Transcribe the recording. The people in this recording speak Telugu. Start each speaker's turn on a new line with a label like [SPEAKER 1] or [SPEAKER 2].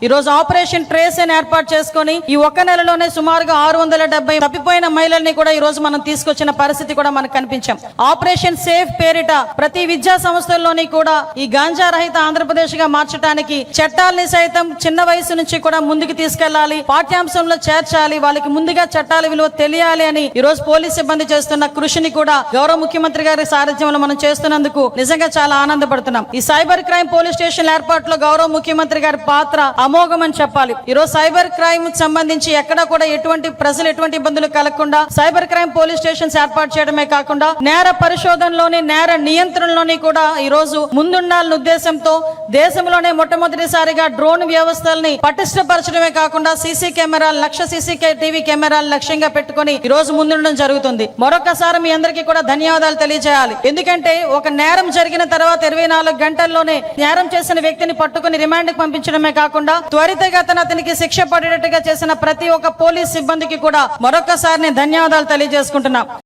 [SPEAKER 1] ఈ రోజు ఆపరేషన్ ట్రేస్ అని ఏర్పాటు చేసుకొని ఈ ఒక్క నెలలోనే సుమారుగా 670 తప్పిపోయిన మహిళల్ని కూడా ఈ రోజు మనం తీసుకొచ్చిన పరిస్థితి కూడా మనకు కనిపించాం. ఆపరేషన్ సేఫ్ పేరిట ప్రతి విద్యా సంస్థల్లోని కూడా ఈ గాంజా రహిత ఆంధ్రప్రదేశ్ గా మార్చడానికి చట్టాలని సైతం చిన్న వయసు నుంచి కూడా ముందుకు తీసుకెళ్లాలి, పాఠ్యాంశంలో చేర్చాలి, వాళ్ళకి ముందుగా చట్టాల విలువ తెలియాలి అని ఈ రోజు పోలీస్ సిబ్బంది చేస్తున్న కృషిని కూడా గౌరవ ముఖ్యమంత్రి గారి సారథ్యంలో మనం చేస్తున్నందుకు నిజంగా చాలా ఆనందపడుతున్నాం. ఈ సైబర్ క్రైమ్ పోలీస్ స్టేషన్ ఏర్పాటులో గౌరవ ముఖ్యమంత్రి గారి పాత్ర అమోఘం అని చెప్పాలి. ఈరోజు సైబర్ క్రైమ్ సంబంధించి ఎక్కడ కూడా ఎటువంటి ప్రజలు ఎటువంటి ఇబ్బందులు కలగకుండా సైబర్ క్రైమ్ పోలీస్ స్టేషన్స్ ఏర్పాటు చేయడమే కాకుండా నేర పరిశోధనలోని నేర నియంత్రణలోని కూడా ఈ రోజు ముందుండాలన్న ఉద్దేశంతో దేశంలోనే మొట్టమొదటిసారిగా డ్రోన్ వ్యవస్థల్ని పటిష్టపరచడమే కాకుండా సీసీ కెమెరాలు 1,00,000 CCTV కెమెరాలు లక్ష్యంగా పెట్టుకుని ఈ రోజు ముందుండడం జరుగుతుంది. మరొకసారి మీ అందరికీ కూడా ధన్యవాదాలు తెలియజేయాలి. ఎందుకంటే ఒక నేరం జరిగిన తర్వాత 24 గంటల్లోనే నేరం చేసిన వ్యక్తిని పట్టుకుని రిమాండ్ కి పంపించడమే కాకుండా త్వరితగతిన అతనికి శిక్ష పడేటట్టుగా చేసిన ప్రతి ఒక్క పోలీస్ సిబ్బందికి కూడా మరొకసారి నేను ధన్యవాదాలు తెలియజేసుకుంటున్నా.